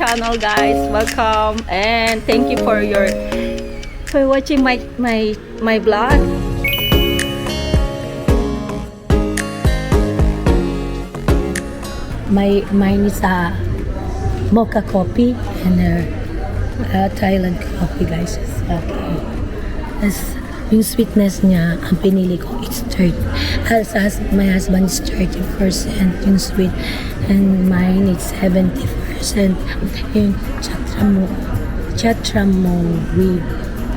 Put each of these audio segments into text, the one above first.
channel, guys. Welcome and thank you for watching my vlog. Mine is a mocha coffee and Thailand coffee, guys. Okay. Yung sweetness niya, ang pinili ko, it's 30. My husband is 30% yung sweet, and mine is 70%. Yung Chatramo with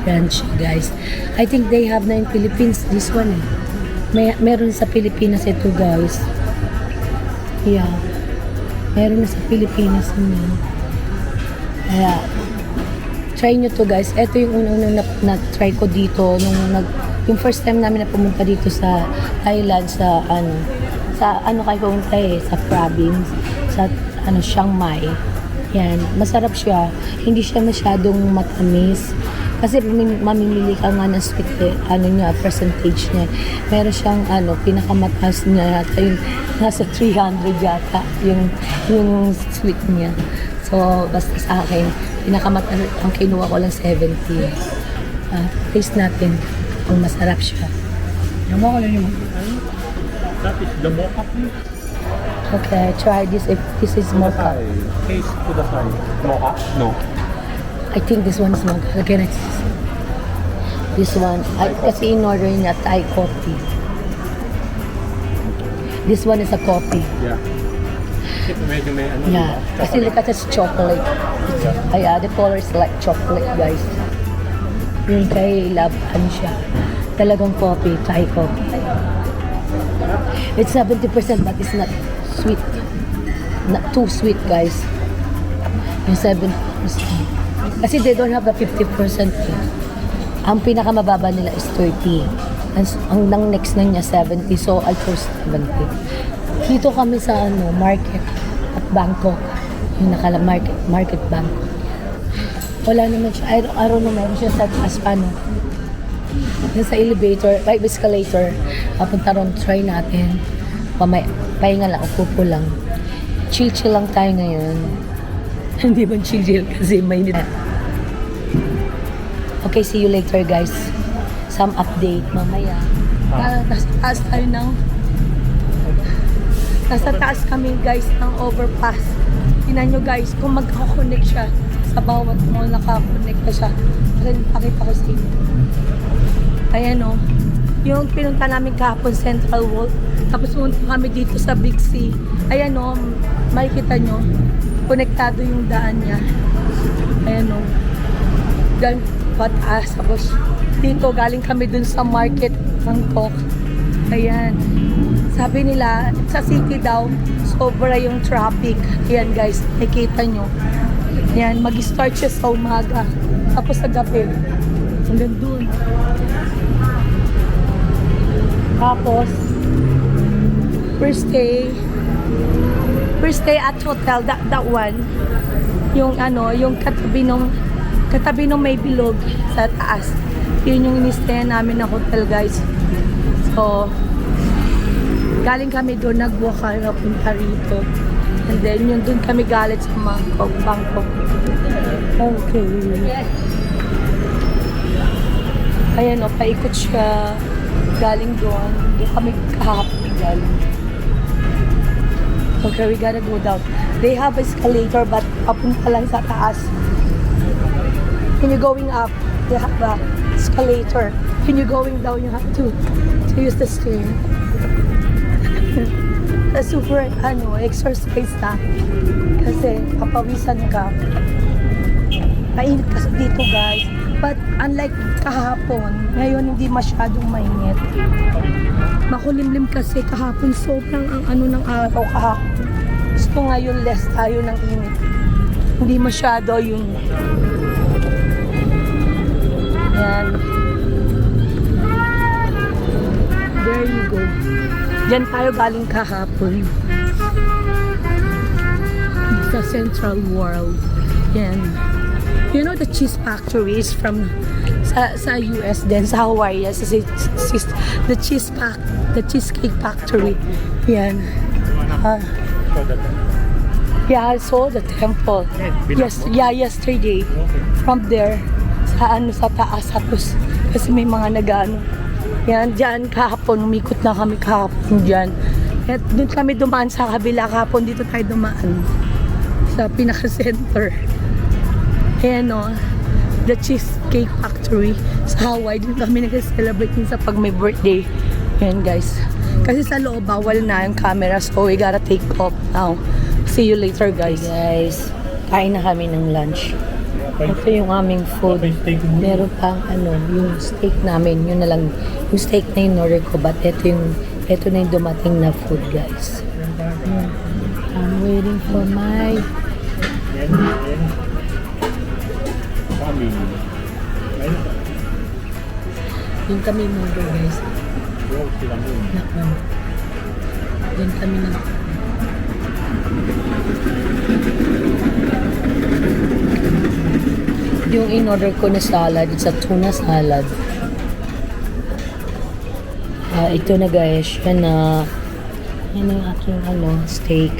ranch, guys. I think they have na in Philippines, this one eh. Meron sa Pilipinas ito, guys. Yeah. Meron na sa Pilipinas niya. Kaya, try nyo to, guys. Ito yung unang na-try ko dito yung first time namin na pumunta dito sa Thailand, sa kayo pumunta sa province, sa Chiang Mai. Yan, masarap siya. Hindi siya masyadong matamis. Kasi mamimili ka nga ng sweet percentage niya. Meron siyang pinakamataas niya yata yung nasa 300 yata yung sweet niya. So, basta sa akin, pinakamataas ang kinuha ko lang 70. Taste natin kung masarap siya. Naman ko lang yung that is the mocha. Okay, try this if this is mocha. Taste to the side. Mocha? No. I think this one is mocha. Again, this one. Kasi in-order niya Thai coffee. This one is a coffee. Yeah. Medyo may Yeah. Kasi look at this chocolate. The color is like chocolate, guys. Yung kay love, siya. Talagang coffee, Thai coffee. It's 70% but it's not sweet. Not too sweet, guys. Yung 70%. Kasi they don't have the 50%. Ang pinakamababa nila is 30. Ang next na niya 70. So I chose 70. Dito kami sa market at Bangkok. Yung market Bangkok. Wala naman siya. I don't know, meron siya sa taas pa, Yung sa elevator, escalator. Papunta ron, try natin. Pahinga lang, upo lang. Chill lang tayo ngayon. Hindi man chill kasi mainit. Okay, see you later, guys. Some update mamaya. Nasa taas tayo ng nasa taas kami, guys, ng overpass. Tingnan nyo, guys, kung magkakonnect siya sa bawat mall, nakakonect na siya. Kasi pakita ko sa inyo. Ayan, yung pinunta namin kahapon Central World. Tapos pumunta kami dito sa Big C. Ayan, makikita nyo, konektado yung daan niya. Ayan, gan pataas. Tapos dito, galing kami dun sa market Bangkok. Ayan. Sabi nila, sa city daw, sobra yung traffic. Ayan, guys, nakikita nyo. Ayan, mag-start siya sa umaga. Tapos sa gabi, hanggang dun. Tapos, first day at hotel, that one, yung katabi nung may bilog sa taas. Yun yung inistayan namin na hotel, guys. So, galing kami doon, nag-walk kami napunta rito. And then, yun doon kami galit sa Bangkok. Okay. Ayan, paikot siya. Galing doon. Doon kami kahapon galing. Okay, we gotta go down. They have escalator but papunta lang sa taas. When you're going up, they have the escalator. When you're going down, you have to use the stair. Super exercise na. Kasi kapawisan ka. Mainit kasi dito, guys. But unlike kahapon, ngayon hindi masyadong mainit. Makulimlim kasi kahapon, sobrang ang ng araw kahapon. Gusto ngayon less tayo ng init. Hindi masyado yung yan. There you go. Diyan tayo galing kahapon. Sa Central World. Yan. You know the cheese factory is from sa US din, sa Hawaii. The cheesecake factory. Yan. Yeah, I saw the temple. Yesterday. Okay. From there, sa taas. Tapos, kasi may mga nag-ano. Yan, dyan kahapon, umikot na kami kahapon dyan. At doon kami dumaan sa kabila kahapon, dito tayo dumaan. Sa pinaka-center. Ayan o, the Cheesecake Factory sa Hawaii. Doon kami nag-celebrate sa pag may birthday. Ayan guys. Kasi sa loob, bawal na yung camera, so we gotta take off now. See you later guys. Guys, kain na kami ng lunch. Ito yung aming food. Meron pang yung steak namin. Yun na lang, yung steak na yung order ko. But ito na yung dumating na food guys. I'm waiting for my... Yung kami muna guys. Naku. Yung kami na... Yung in-order ko na salad, it's a tuna salad. Ito na guys, yan na. Yan yung aking steak.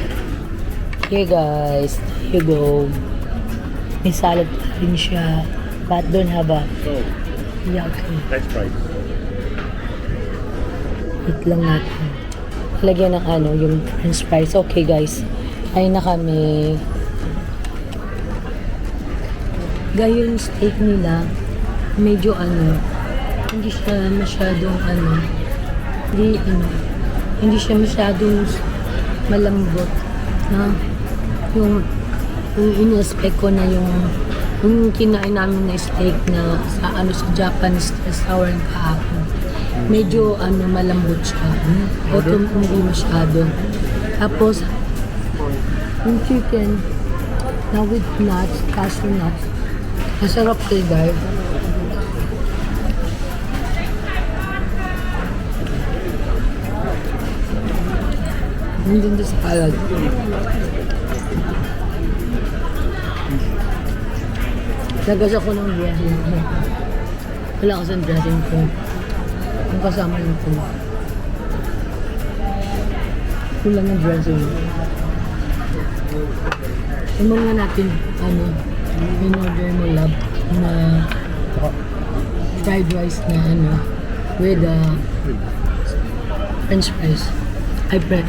Here guys, there you go. May salad pa rin siya. But don't have a... Yeah, okay. French fries. Wait lang natin. Lagyan ng yung french fries. Okay guys, kain na kami. Gaya yung steak nila, medyo hindi siya masyadong hindi siya masyadong malambot na yung in-expect ko na yung kinain namin na steak na sa Japanese restaurant kahapon. Medyo malambot siya. Ito hindi masyado. Tapos yung chicken na with nuts, cashew nuts. Masarap kayo guys. Hindi din sa salad. Nagas ako ng dressing ko. Wala kasi ang dressing ko. Ang kasama yung ko. Kulang ang dressing. Umang nga natin, in-order mo love na fried rice na with french fries. I bread.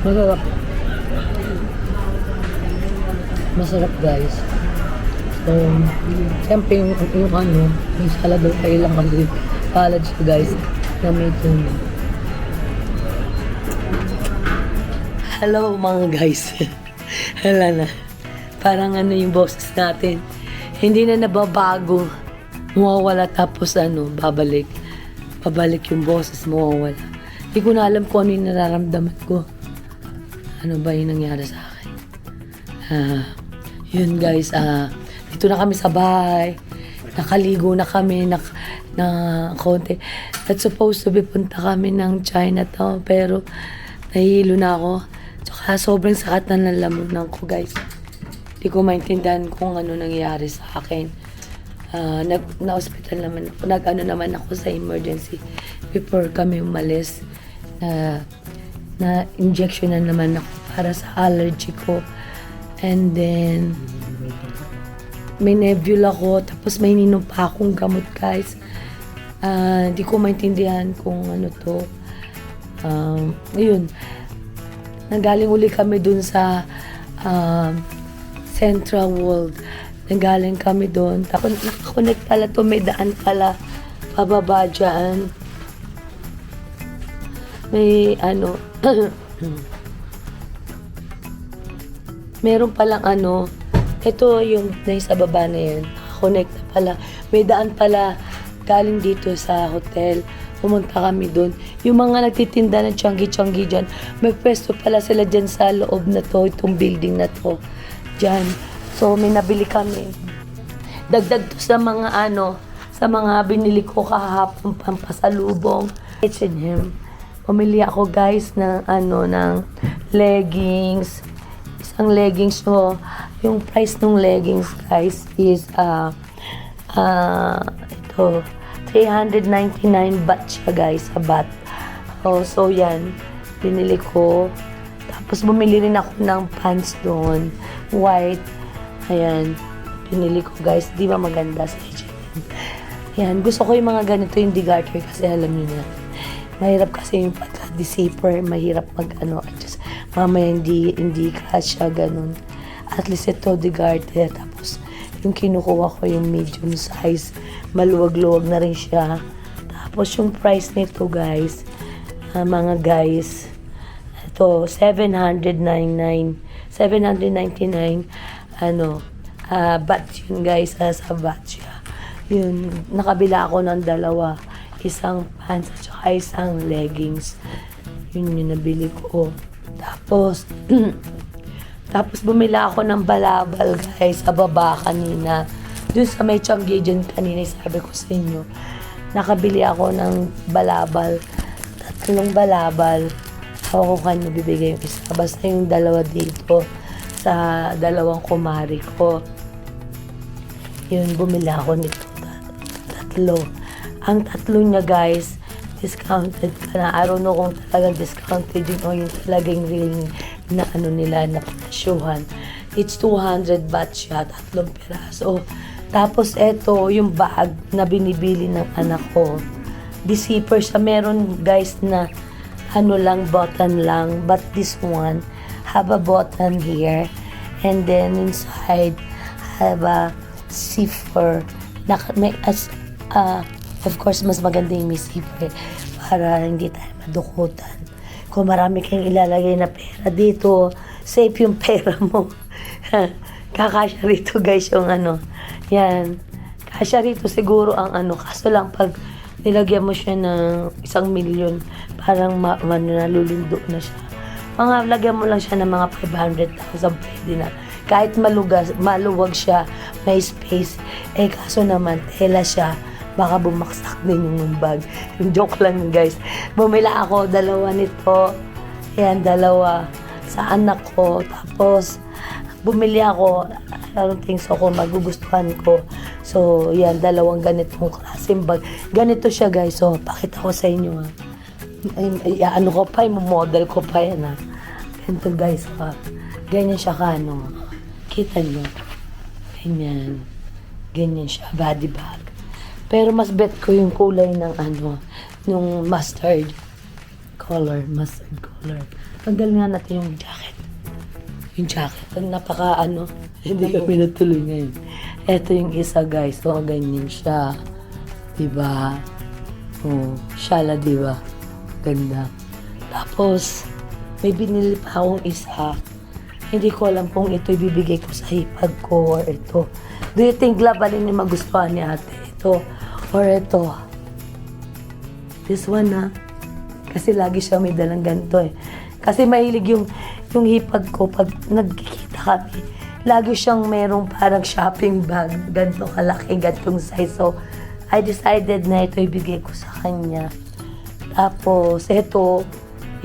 Masarap. Masarap guys. So, siyempre yung salad doon kayo lang kasi salad siya guys na may tuna. Hello mga guys. Hala na. Parang yung boses natin. Hindi na nababago. Mawawala tapos babalik. Babalik yung boses, mawawala. Hindi ko na alam kung ano yung nararamdaman ko. Ano ba yung nangyari sa akin? Yun guys, dito na kami sa bahay. Nakaligo na kami na konti. That's supposed to be punta kami ng Chinatown pero nahihilo na ako. Tsaka sobrang sakit na nalamunan ko guys. Hindi ko maintindihan kung ano nangyari sa akin. Na-hospital naman ako. Naman ako sa emergency before kami umalis. Na injection na naman ako para sa allergy ko. And then, may nebula ko. Tapos may ninom pa akong gamot guys. Hindi ko maintindihan kung ano to. Ayun. Nanggaling uli kami dun sa Central World. Nanggaling kami dun. Tapos nakakonect pala to. May daan pala. Pababa dyan. May meron palang ito yung nasa baba na yan. Nakakonect na pala. May daan pala galing dito sa hotel. Pumunta kami doon. Yung mga nagtitinda ng tiyanggi-tiyanggi dyan, may pwesto pala sila dyan sa loob na to, itong building na to. Dyan. So, may nabili kami. Dagdag to sa mga sa mga binili ko kahapon pampasalubong. H&M. Pumili ako guys ng ng leggings. Isang leggings mo. Yung price ng leggings guys is ito 399 baht siya guys, sa baht. Oh, so yan, binili ko. Tapos bumili rin ako ng pants doon, white. Ayan, binili ko guys, di ba maganda sa H&M. Yan, gusto ko yung mga ganito, yung de-garter kasi alam niyo na. Mahirap kasi yung pagka-deceiver, mahirap adjust. Mamaya hindi kasya, ganun. At least ito, de-garter. Tapos, yung kinukuha ko yung medium size, maluwag-luwag na rin siya. Tapos, yung price nito guys, mga guys, ito, 799, batch yun guys, sa batch siya. Yun, nakabila ako ng dalawa. Isang pants at saka isang leggings. Yun yung nabili ko. Tapos, bumila ako ng balabal guys sa baba kanina. Doon sa may Changi dyan kanina, sabi ko sa inyo. Nakabili ako ng balabal. 3 balabal. Ako ko kanya bibigay yung isa. Basta yung dalawa dito sa 2 kumari ko. Yun, bumila ako nito. 3. Ang 3 niya guys, discounted ka na. I don't know kung talagang discounted yun o yung talagang real na nila na pinasyuhan. It's 200 baht siya, 3 piraso. Tapos eto, yung bag na binibili ng anak ko. The zipper siya, meron guys na button lang. But this one, have a button here. And then inside, have a zipper. Of course, mas maganda yung may zipper para hindi tayo madukutan. Kung marami kayong ilalagay na pera dito, safe yung pera mo. Kakasya rito guys yung yan. Kasya rito siguro ang kaso lang pag nilagyan mo siya ng 1 million, parang nalulundo na siya. Lagyan mo lang siya ng mga 500,000, pwede na. Kahit maluwag siya, may space. Kaso naman, tela siya, baka bumaksak din yung bag. Yung joke lang guys. Bumila ako 2 nito. Ayan, 2 sa anak ko. Tapos, bumili ako, I don't think so kung magugustuhan ko. So, yan, 2 ganitong klaseng bag. Ganito siya guys. So, pakita ko sa inyo ha. Ko pa, model ko pa yan ha. Ganito guys ha. Ganyan siya kita nyo. Ganyan. Ganyan siya, body bag. Pero mas bet ko yung kulay ng nung mustard color. Tanggal nga natin yung jacket. Yung jacket, napaka hindi kami natuloy ngayon. Ito yung isa guys, ganyan siya. Diba? Shala diba? Ganda. Tapos, may binili pa akong isa. Hindi ko alam kung ito ibibigay ko sa hipag ko or ito. Do you think alin yung magustuhan ni ate? Ito or ito? This one Kasi lagi siya may dalang ganito Kasi mahilig yung hipag ko pag nagkikita kami. Lagi siyang merong parang shopping bag. Ganito kalaki, ganitong size. So, I decided na ito ibigay ko sa kanya. Tapos, ito,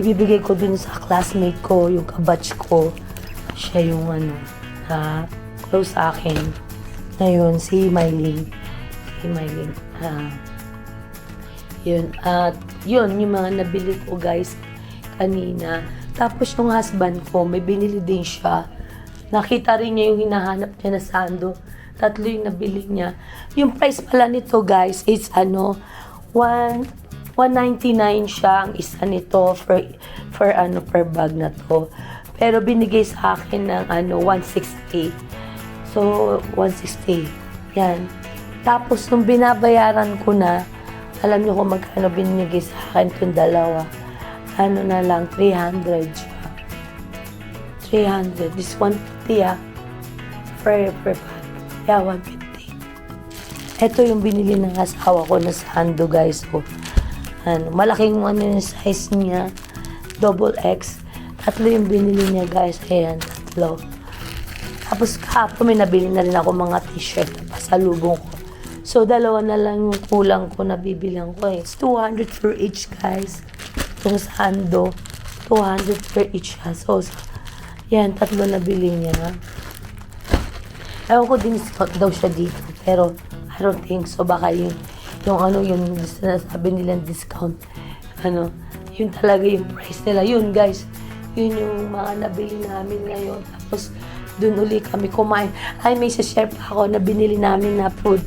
ibibigay ko dun sa classmate ko, yung kabatch ko. Siya yung close sa akin. Ngayon, si Mylene. Yun. At yun, yung mga nabili ko guys kanina. Tapos yung husband ko, may binili din siya. Nakita rin niya yung hinahanap niya na sando. 3 yung nabili niya. Yung price pala nito guys is 199 siya ang isa nito per bag na to. Pero binigay sa akin ng 160. So, 160. Yan. Tapos, nung binabayaran ko na, alam niyo kung magkano binigay sa akin itong 2. Na lang, 300 siya. 300. This 150 per bag. Yeah, 150. Ito yung binili ng asawa ko na sando guys. So, malaking yung size niya. XXL. 3 yung binili niya guys. Ayan, 3. Tapos kahapon may nabili na rin ako mga t-shirt na pasalubong ko. So 2 na lang yung kulang ko na bibilang ko It's 200 per each guys. Itong sando, 200 per each siya. So, yan, 3 na bili niya. Ewan ko din daw siya dito. Pero I don't think so. Baka yung sinasabi nilang discount. yun talaga yung price nila. Yun guys, yun yung mga nabili namin ngayon. Tapos dun uli kami kumain. Ay, may share pa ako na binili namin na food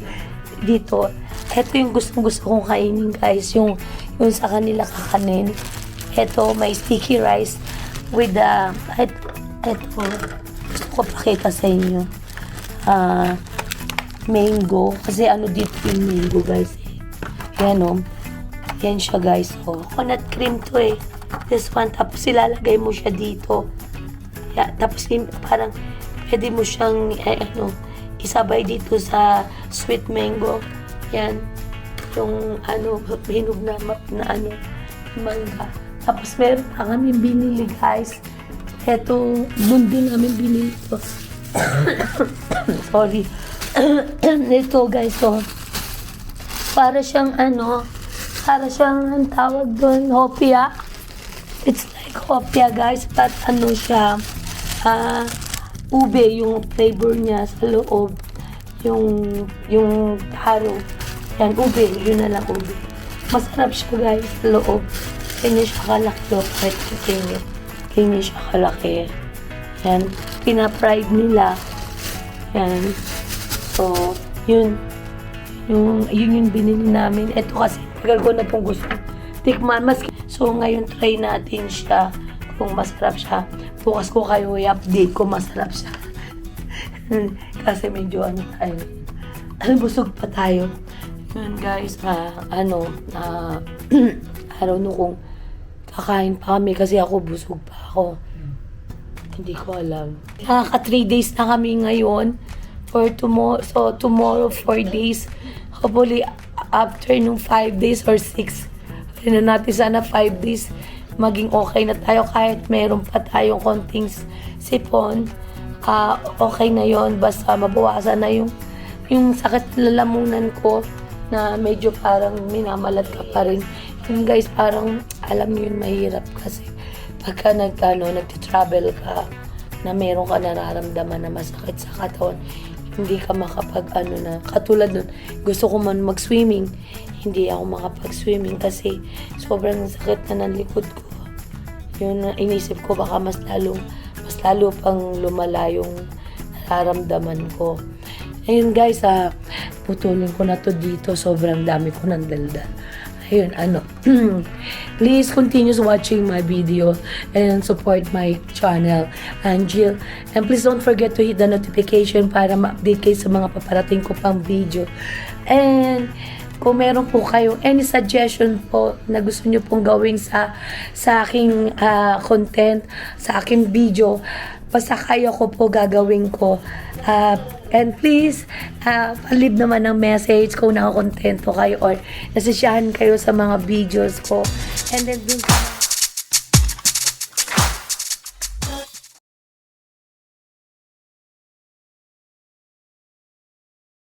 dito. Ito yung gusto kong kainin guys, yung sa kanila kakanin. Ito, may sticky rice with the, ito, gusto ko pakita sa inyo. Mango, kasi ano dito yung mango guys. Yan o. Yan siya guys. Oh, coconut cream to eh. This one. Tapos ilalagay mo siya dito. Yeah, tapos parang pwede mo siyang isabay dito sa sweet mango. Yan. Yung hinog na mangga. Tapos meron pa kami binili guys. Ito, dun din namin binili ito. Sorry. Ito guys, oh. Para siyang ang tawag doon, hopia. It's like hopia guys, but siya, ube yung flavor niya sa loob. Yung taro. Yan, ube, yun na lang ube. Masarap siya guys sa loob. Kanya siya kalaki, kahit kanya siya kalaki. Yan, pina-fried nila. Yan. So, yun yung binili namin. Ito kasi, tagal ko na pong gusto tikman. So, ngayon try natin siya kung masarap siya. Bukas ko kayo i-update kung masarap siya. Kasi medyo tayo. Busog pa tayo. Yun guys, I don't know kung kakain pa kami kasi ako busog pa ako. Hindi ko alam. Nakaka 3 days na kami ngayon. For tomorrow, so tomorrow 4 days. Hopefully after nung 5 days or 6. Tignan natin sana 5 days maging okay na tayo kahit meron pa tayong konting sipon. Okay na yon, basta mabawasan na yung sakit lalamunan ko na medyo parang minamalat ka pa rin. Yung guys, parang alam mo yun, mahirap kasi pagka nag-travel ka na meron ka nararamdaman na masakit sa katawan, hindi ka na katulad nun, gusto ko man mag-swimming, hindi ako makapag-swimming kasi sobrang sakit na ng likod ko. Yun, inisip ko baka mas lalo pang lumala yung nararamdaman ko. Ayun guys, putulin ko na to dito, sobrang dami ko ng daldal. Ayun, please continue watching my video and support my channel, Angel. And please don't forget to hit the notification para ma-update kayo sa mga paparating ko pang video. And kung meron po kayo any suggestion po na gusto nyo pong gawin sa aking content, sa aking video, basta kaya ko po gagawin ko. And please, leave naman ng message kung nakakontento kayo or nasasyahan kayo sa mga videos ko. And then,